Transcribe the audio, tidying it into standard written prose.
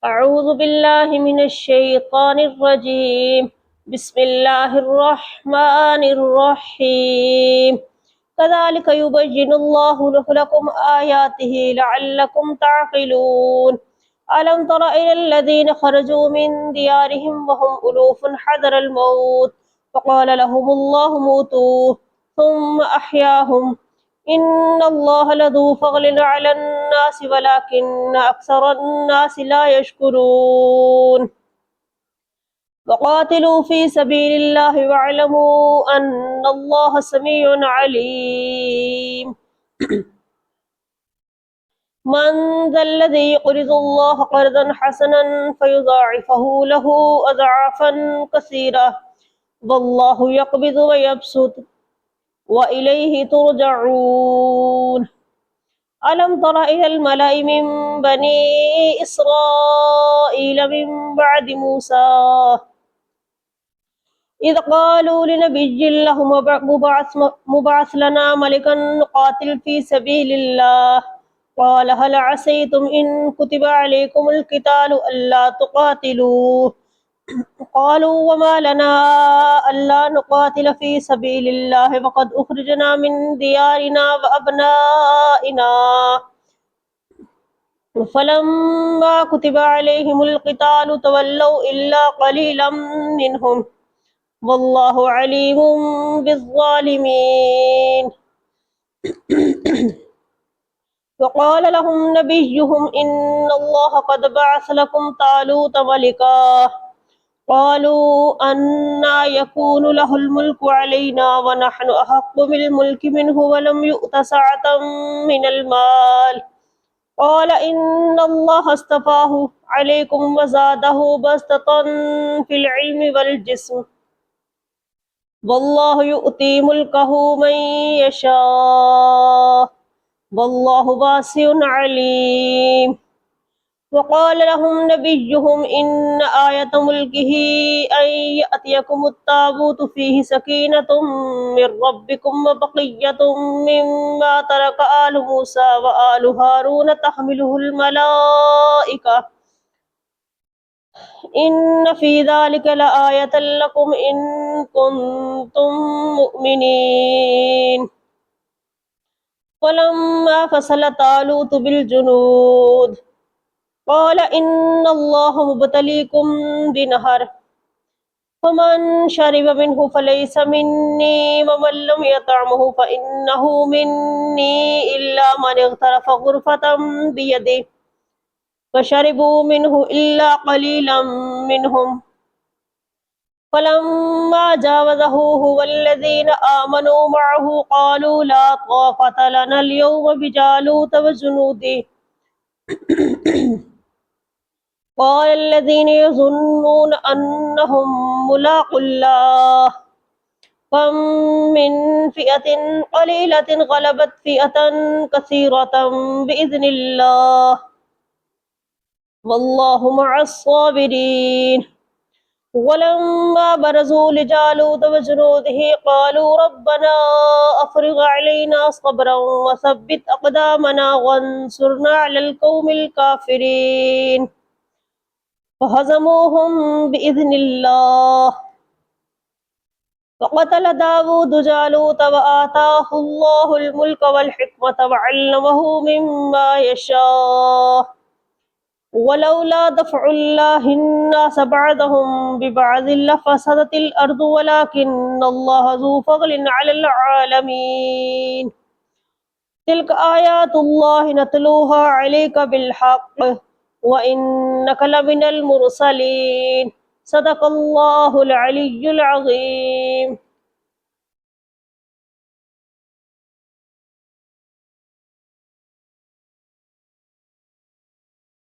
أعوذ بالله من الشيطان الرجيم. بسم الله الرحمن الرحيم. كذلك يبين الله لكم آياته لعلكم تعقلون. ألم تر إلى الذين خرجوا من ديارهم وهم ألوف حذر الموت فقال لهم الله موتوا ثم أحياهم. إن الله لذو فضل على الناس ولكن أكثر الناس لا يشكرون. وقاتلوا في سبيل الله واعلموا أن الله سميع عليم. من ذا الذي يقرض الله قرضا حسنا فيضاعفه له أضعافا كثيرة والله يقبض ويبسط وإليه ترجعون. ألم تر إلى الملأ من بني إسرائيل من بعد موسى إذ قالوا لنبي له مبعث لنا ملكا نقاتل في سبيل الله قال هل عسيتم إن كتب عليكم القتال ألا تقاتلوا قالوا وما لنا ألا نقاتل في سبيل الله وقد أخرجنا من ديارنا وأبنائنا فلما كتب عليهم القتال تولوا إلا قليلا منهم والله عليم بالظالمين. وقال لهم نبيهم إن الله قد بعث لكم طالوت ملكا قالوا أنى يكون له الملك علينا ونحن أحق بالملك منه ولم يؤت سعة من المال قال إن الله اصطفاه عليكم وزاده بسطة في العلم والجسم والله يؤتي ملكه من يشاء والله واسع عليم. وقال لهم نبيهم إن آية ملكه أن يأتيكم التابوت فيه سكينة من ربكم وبقية مما ترك آل موسى وآل هارون تحمله الملائكة إن في ذلك لآية لكم إن كنتم مؤمنين. ولما فصل طالوت بالجنود قال إن الله مبتليكم بنهر فمن شرب منه فليس مني ومن لم يطعمه فإنه مني إلا من اغترف غرفة بيده فشربوا منه إلا قليلا منهم فلما جاوزه هو الذين آمنوا معه قالوا لا طاقة لنا اليوم بجالوت وجنوده قال الذين يظنون أنهم ملاقو الله كم من فئة قليلة غلبت فئة كثيرة بإذن الله والله مع الصابرين. ولما برزوا لجالوت وجنوده قالوا ربنا أفرغ علينا صبرا وثبت أقدامنا وانصرنا على القوم الكافرين فهزموهم بإذن الله. وقتل داود جالوت وآتاه الله الملك والحكمة وعلمه مما يشاء ولولا دفع الله الناس بعضهم ببعض لفسدت الأرض ولكن الله ذو فضل على العالمين. تلك آيات الله نتلوها عليك بالحق وإنك لمن المرسلين. صدق الله العلي العظيم.